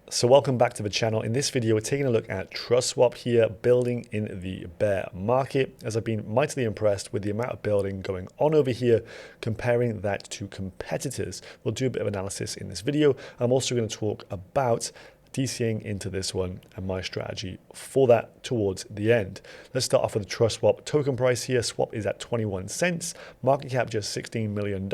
So welcome back to the channel. In this video, we're taking a look at Trustswap here, building in the bear market, as I've been mightily impressed with the amount of building going on over here, comparing that to competitors. We'll do a bit of analysis in this video. I'm also going to talk about DCing into this one and my strategy for that towards the end. Let's start off with the Trustswap token price here. Swap is at 21 cents, market cap just $16 million.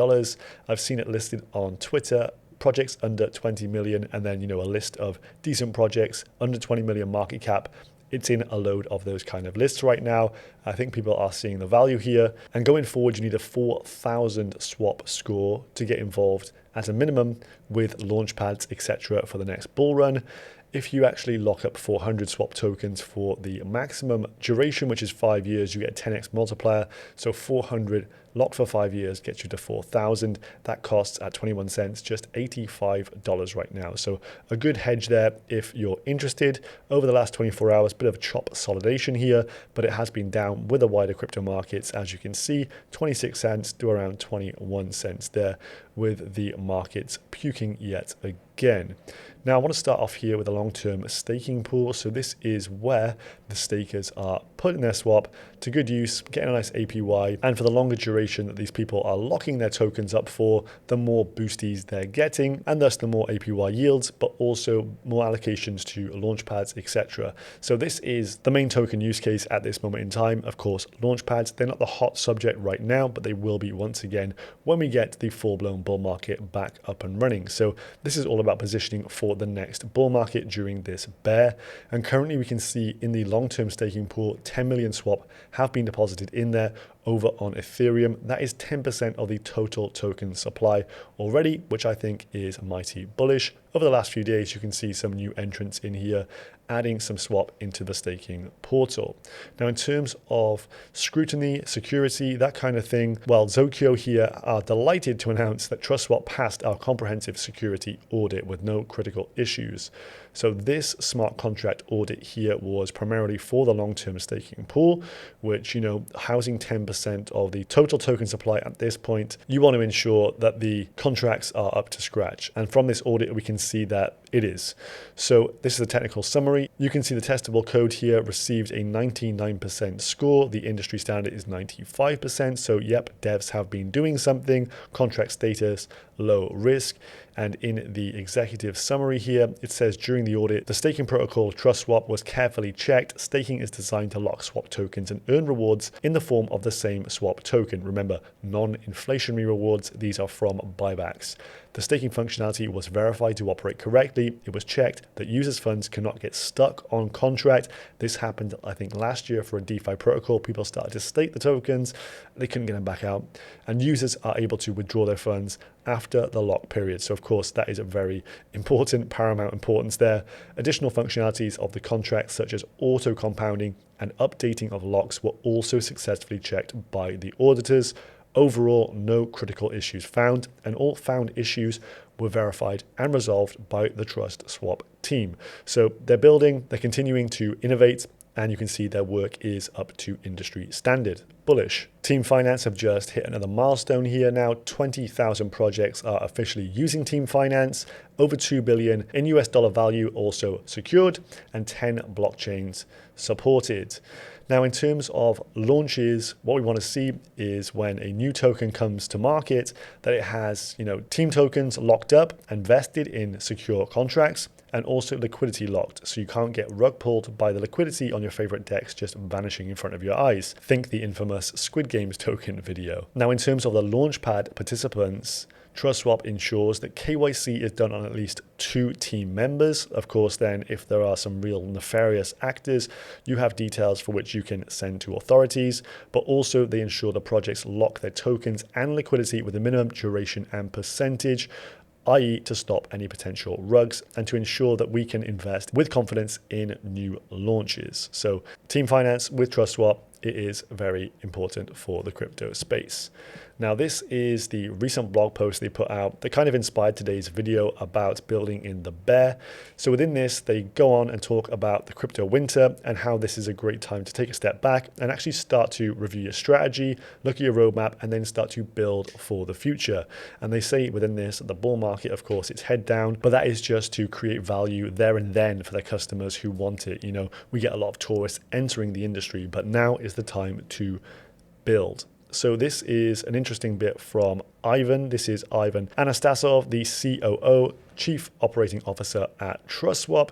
I've seen it listed on Twitter. Projects under 20 million, and then a list of decent projects under 20 million market cap. It's in a load of those kind of lists right now. I think people are seeing the value here, and going forward you need a 4,000 swap score to get involved at a minimum with launch pads, etc. for the next bull run. If you actually lock up 400 swap tokens for the maximum duration, which is 5 years, you get a 10x multiplier. So 400 locked for 5 years gets you to 4,000. That costs at 21 cents, just $85 right now. So a good hedge there if you're interested. Over the last 24 hours, bit of chop consolidation here, but it has been down with the wider crypto markets. As you can see, 26 cents to around 21 cents there, with the markets puking yet again. Now I want to start off here with a long-term staking pool. So this is where the stakers are putting their swap to good use, getting a nice APY, and for the longer duration that these people are locking their tokens up for, the more boosties they're getting, and thus the more APY yields, but also more allocations to launch pads, etc. So this is the main token use case at this moment in time. Of course, launch pads, they're not the hot subject right now, but they will be once again when we get the full-blown bull market back up and running. So this is all about positioning for the next bull market during this bear. And currently we can see in the long-term staking pool, 10 million swap have been deposited in there over on Ethereum. That is 10% of the total token supply already, which I think is mighty bullish. Over the last few days, you can see some new entrants in here, adding some swap into the staking portal. Now, in terms of scrutiny, security, that kind of thing, well, Zokyo here are delighted to announce that Trustswap passed our comprehensive security audit with no critical issues. So this smart contract audit here was primarily for the long-term staking pool, which, housing 10% of the total token supply at this point, you want to ensure that the contracts are up to scratch. And from this audit, we can see that it is. So this is a technical summary. You can see the testable code here received a 99% score. The industry standard is 95%. So yep, devs have been doing something. Contract status, low risk. And in the executive summary here, it says during the audit, the staking protocol Trustswap was carefully checked. Staking is designed to lock swap tokens and earn rewards in the form of the same swap token. Remember, non-inflationary rewards. These are from buybacks. The staking functionality was verified to operate correctly. It was checked that users' funds cannot get stuck on contract. This happened, I think, last year for a DeFi protocol. People started to stake the tokens. They couldn't get them back out. And users are able to withdraw their funds after the lock period. So, of course, that is a very important, paramount importance there. Additional functionalities of the contract, such as auto compounding and updating of locks, were also successfully checked by the auditors. Overall, no critical issues found, and all found issues were verified and resolved by the Trustswap team. So they're continuing to innovate, and you can see their work is up to industry standard. Bullish. Team Finance have just hit another milestone here now. 20,000 projects are officially using Team Finance, over $2 billion in US dollar value also secured, and 10 blockchains supported. Now, in terms of launches, what we want to see is when a new token comes to market, that it has, team tokens locked up and vested in secure contracts, and also liquidity locked. So you can't get rug pulled by the liquidity on your favorite DEX just vanishing in front of your eyes. Think the infamous Squid Games token video. Now, in terms of the launchpad participants, Trustswap ensures that KYC is done on at least 2 team members. Of course, then if there are some real nefarious actors, you have details for which you can send to authorities, but also they ensure the projects lock their tokens and liquidity with a minimum duration and percentage, i.e. to stop any potential rugs and to ensure that we can invest with confidence in new launches. So Team Finance with Trustswap, it is very important for the crypto space. Now, this is the recent blog post they put out that kind of inspired today's video about building in the bear. So within this, they go on and talk about the crypto winter and how this is a great time to take a step back and actually start to review your strategy, look at your roadmap, and then start to build for the future. And they say within this, the bull market, of course, it's head down, but that is just to create value there and then for their customers who want it. You know, we get a lot of tourists entering the industry, but now is the time to build. So this is an interesting bit from Ivan. This is Ivan Anastasov, the COO, Chief Operating Officer at Trustswap.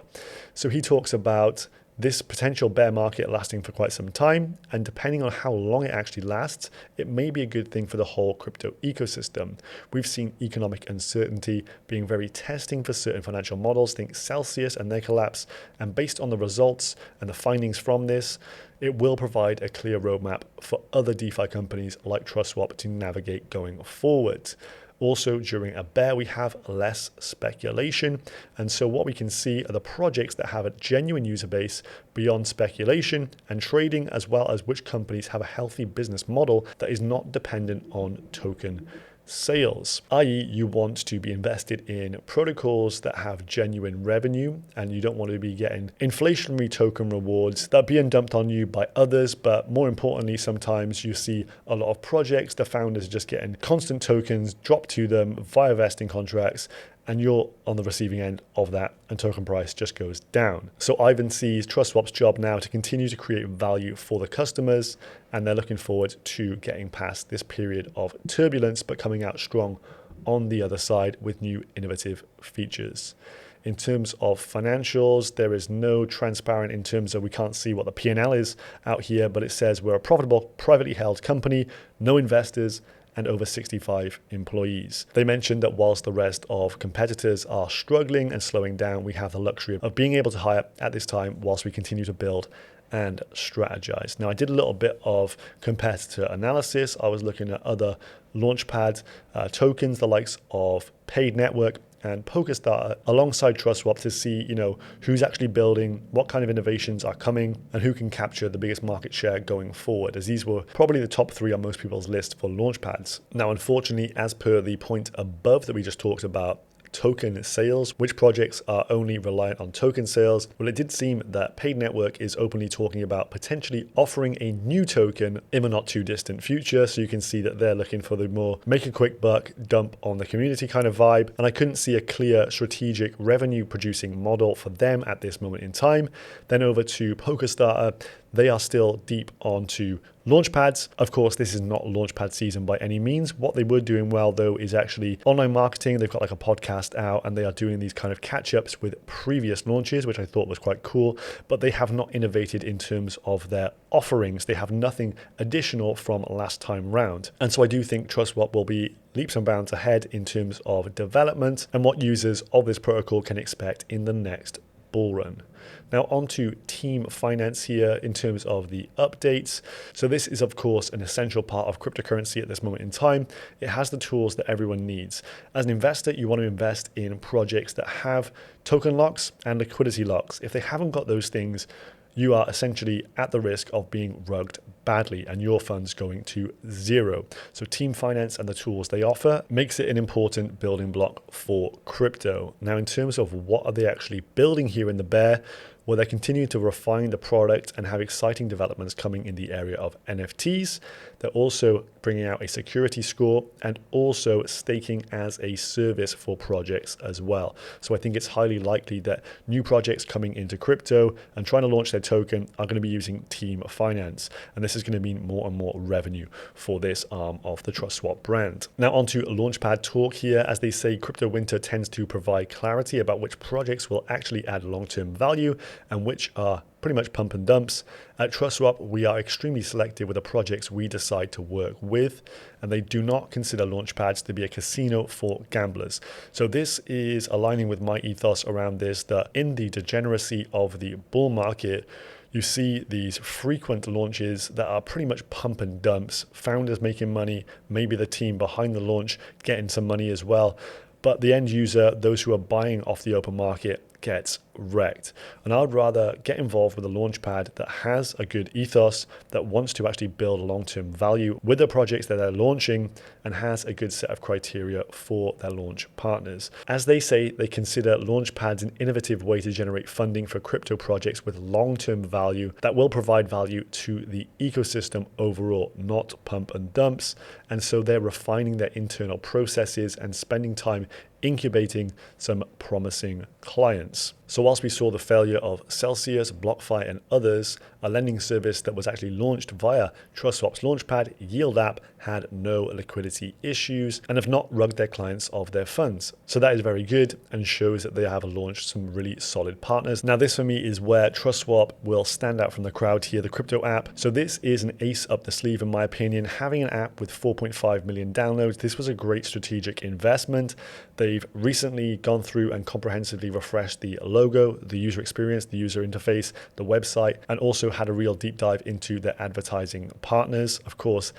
So he talks about this potential bear market lasting for quite some time, and depending on how long it actually lasts, it may be a good thing for the whole crypto ecosystem. We've seen economic uncertainty being very testing for certain financial models, think Celsius and their collapse, and based on the results and the findings from this, it will provide a clear roadmap for other DeFi companies like Trustswap to navigate going forward. Also, during a bear, we have less speculation. And so what we can see are the projects that have a genuine user base beyond speculation and trading, as well as which companies have a healthy business model that is not dependent on token sales, i.e. you want to be invested in protocols that have genuine revenue, and you don't want to be getting inflationary token rewards that are being dumped on you by others. But more importantly, sometimes you see a lot of projects, the founders just getting constant tokens dropped to them via vesting contracts, and you're on the receiving end of that, and token price just goes down. So Ivan sees Trustswap's job now to continue to create value for the customers, and they're looking forward to getting past this period of turbulence, but coming out strong on the other side with new innovative features. In terms of financials, there is no transparent in terms of, we can't see what the P&L is out here, but it says we're a profitable, privately held company, no investors, and over 65 employees. They mentioned that whilst the rest of competitors are struggling and slowing down, we have the luxury of being able to hire at this time whilst we continue to build and strategize. Now, I did a little bit of competitor analysis. I was looking at other launchpad tokens, the likes of Paid Network and PokerStarter, alongside Trustswap, to see, you know, who's actually building, what kind of innovations are coming, and who can capture the biggest market share going forward, as these were probably the top 3 on most people's list for launchpads. Now, unfortunately, as per the point above that we just talked about, token sales, which projects are only reliant on token sales, well, it did seem that Paid Network is openly talking about potentially offering a new token in the not too distant future. So you can see that they're looking for the more make a quick buck, dump on the community kind of vibe. And I couldn't see a clear strategic revenue producing model for them at this moment in time. Then over to PokerStarter, they are still deep onto launchpads. Of course, this is not launchpad season by any means. What they were doing well, though, is actually online marketing. They've got like a podcast out, and they are doing these kind of catch-ups with previous launches, which I thought was quite cool. But they have not innovated in terms of their offerings. They have nothing additional from last time round. And so I do think Trustswap will be leaps and bounds ahead in terms of development and what users of this protocol can expect in the next bull run. Now on to team finance here in terms of the updates. So this is of course an essential part of cryptocurrency at this moment in time. It has the tools that everyone needs. As an investor, you want to invest in projects that have token locks and liquidity locks. If they haven't got those things, you are essentially at the risk of being rugged badly and your funds going to zero. So team finance and the tools they offer makes it an important building block for crypto. Now, in terms of what are they actually building here in the bear, well, they're continuing to refine the product and have exciting developments coming in the area of NFTs. They're also bringing out a security score and also staking as a service for projects as well. So I think it's highly likely that new projects coming into crypto and trying to launch their token are going to be using team finance. And this is going to mean more and more revenue for this arm of the Trustswap brand. Now onto Launchpad talk here. As they say, crypto winter tends to provide clarity about which projects will actually add long-term value and which are pretty much pump and dumps. At Trustswap, we are extremely selective with the projects we decide to work with, and they do not consider launchpads to be a casino for gamblers. So this is aligning with my ethos around this, that in the degeneracy of the bull market, you see these frequent launches that are pretty much pump and dumps, founders making money, maybe the team behind the launch getting some money as well. But the end user, those who are buying off the open market, gets wrecked. And I would rather get involved with a launchpad that has a good ethos, that wants to actually build long-term value with the projects that they're launching, and has a good set of criteria for their launch partners. As they say, they consider launchpads an innovative way to generate funding for crypto projects with long-term value that will provide value to the ecosystem overall, not pump and dumps. And so they're refining their internal processes and spending time incubating some promising clients. So whilst we saw the failure of Celsius, BlockFi, and others, a lending service that was actually launched via Trustswap's launchpad, Yield app, had no liquidity issues and have not rugged their clients of their funds. So that is very good and shows that they have launched some really solid partners. Now this for me is where Trustswap will stand out from the crowd here, the crypto app. So this is an ace up the sleeve in my opinion. Having an app with 4.5 million downloads, this was a great strategic investment. They've recently gone through and comprehensively refreshed the logo, the user experience, the user interface, the website, and also had a real deep dive into their advertising partners. Of course,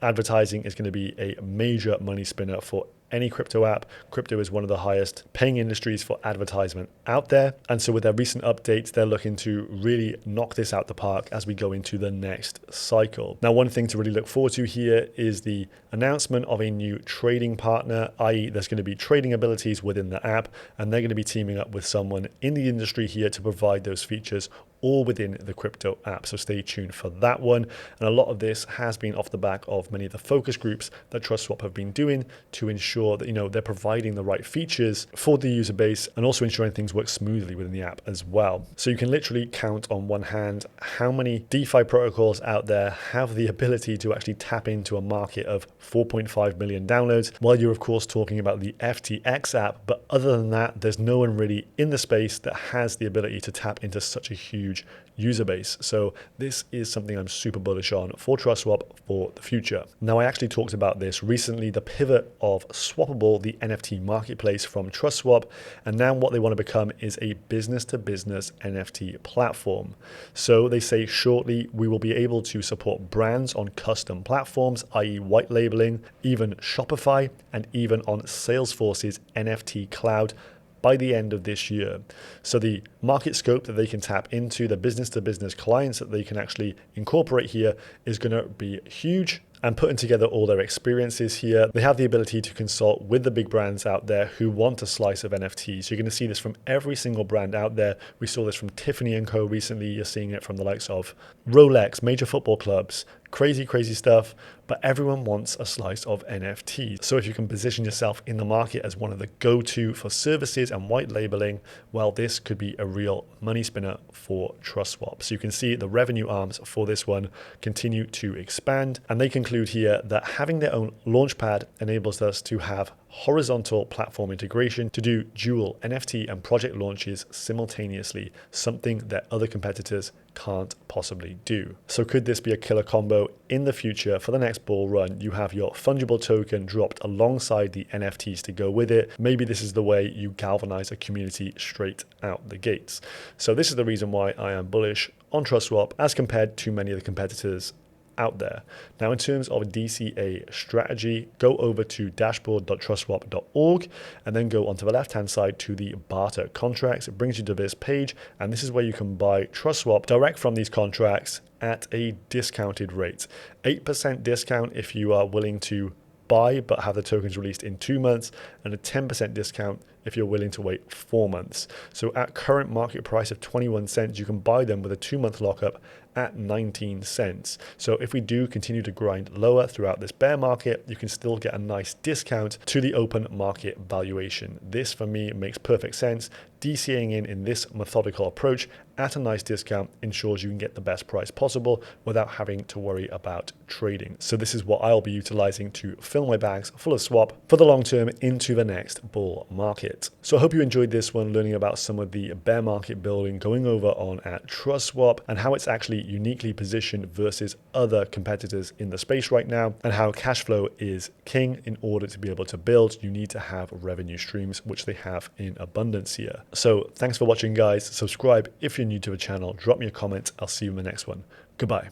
advertising is going to be a major money spinner for any crypto app. Crypto is one of the highest paying industries for advertisement out there. And so with their recent updates, they're looking to really knock this out the park as we go into the next cycle. Now, one thing to really look forward to here is the announcement of a new trading partner, i.e. there's going to be trading abilities within the app, and they're going to be teaming up with someone in the industry here to provide those features all within the crypto app. So stay tuned for that one. And a lot of this has been off the back of many of the focus groups that Trustswap have been doing to ensure that, they're providing the right features for the user base and also ensuring things work smoothly within the app as well. So you can literally count on one hand how many DeFi protocols out there have the ability to actually tap into a market of 4.5 million downloads, while you're of course talking about the FTX app. But other than that, there's no one really in the space that has the ability to tap into such a huge user base. So this is something I'm super bullish on for Trustswap for the future. Now, I actually talked about this recently, the pivot of Swappable, the NFT marketplace from Trustswap, and now what they want to become is a business-to-business NFT platform. So they say shortly we will be able to support brands on custom platforms, i.e. white labeling, even Shopify, and even on Salesforce's NFT cloud by the end of this year. So the market scope that they can tap into, the business-to-business clients that they can actually incorporate here is going to be huge. And putting together all their experiences here, they have the ability to consult with the big brands out there who want a slice of NFTs. You're going to see this from every single brand out there. We saw this from Tiffany & Co. recently. You're seeing it from the likes of Rolex, major football clubs, crazy stuff, but everyone wants a slice of NFTs. So if you can position yourself in the market as one of the go-to for services and white labeling, well, this could be a real money spinner for Trustswap. So you can see the revenue arms for this one continue to expand, and they conclude here that having their own launchpad enables us to have horizontal platform integration to do dual NFT and project launches simultaneously, something that other competitors can't possibly do. So could this be a killer combo in the future? For the next bull run, you have your fungible token dropped alongside the NFTs to go with it. Maybe this is the way you galvanize a community straight out the gates. So this is the reason why I am bullish on Trustswap as compared to many of the competitors out there. Now, in terms of DCA strategy, go over to dashboard.trustswap.org and then go onto the left-hand side to the barter contracts. It brings you to this page, and this is where you can buy Trustswap direct from these contracts at a discounted rate. 8% discount if you are willing to buy but have the tokens released in 2 months, and a 10% discount if you're willing to wait 4 months. So at current market price of 21 cents, you can buy them with a 2-month lockup at 19 cents. So if we do continue to grind lower throughout this bear market, you can still get a nice discount to the open market valuation. This for me makes perfect sense. DCAing in this methodical approach at a nice discount ensures you can get the best price possible without having to worry about trading. So this is what I'll be utilizing to fill my bags full of swap for the long term into the next bull market. So I hope you enjoyed this one, learning about some of the bear market building going over on at Trustswap and how it's actually uniquely positioned versus other competitors in the space right now, and how cash flow is king. In order to be able to build, you need to have revenue streams, which they have in abundance here. So thanks for watching, guys. Subscribe if you're new to the channel. Drop me a comment. I'll see you in the next one. Goodbye.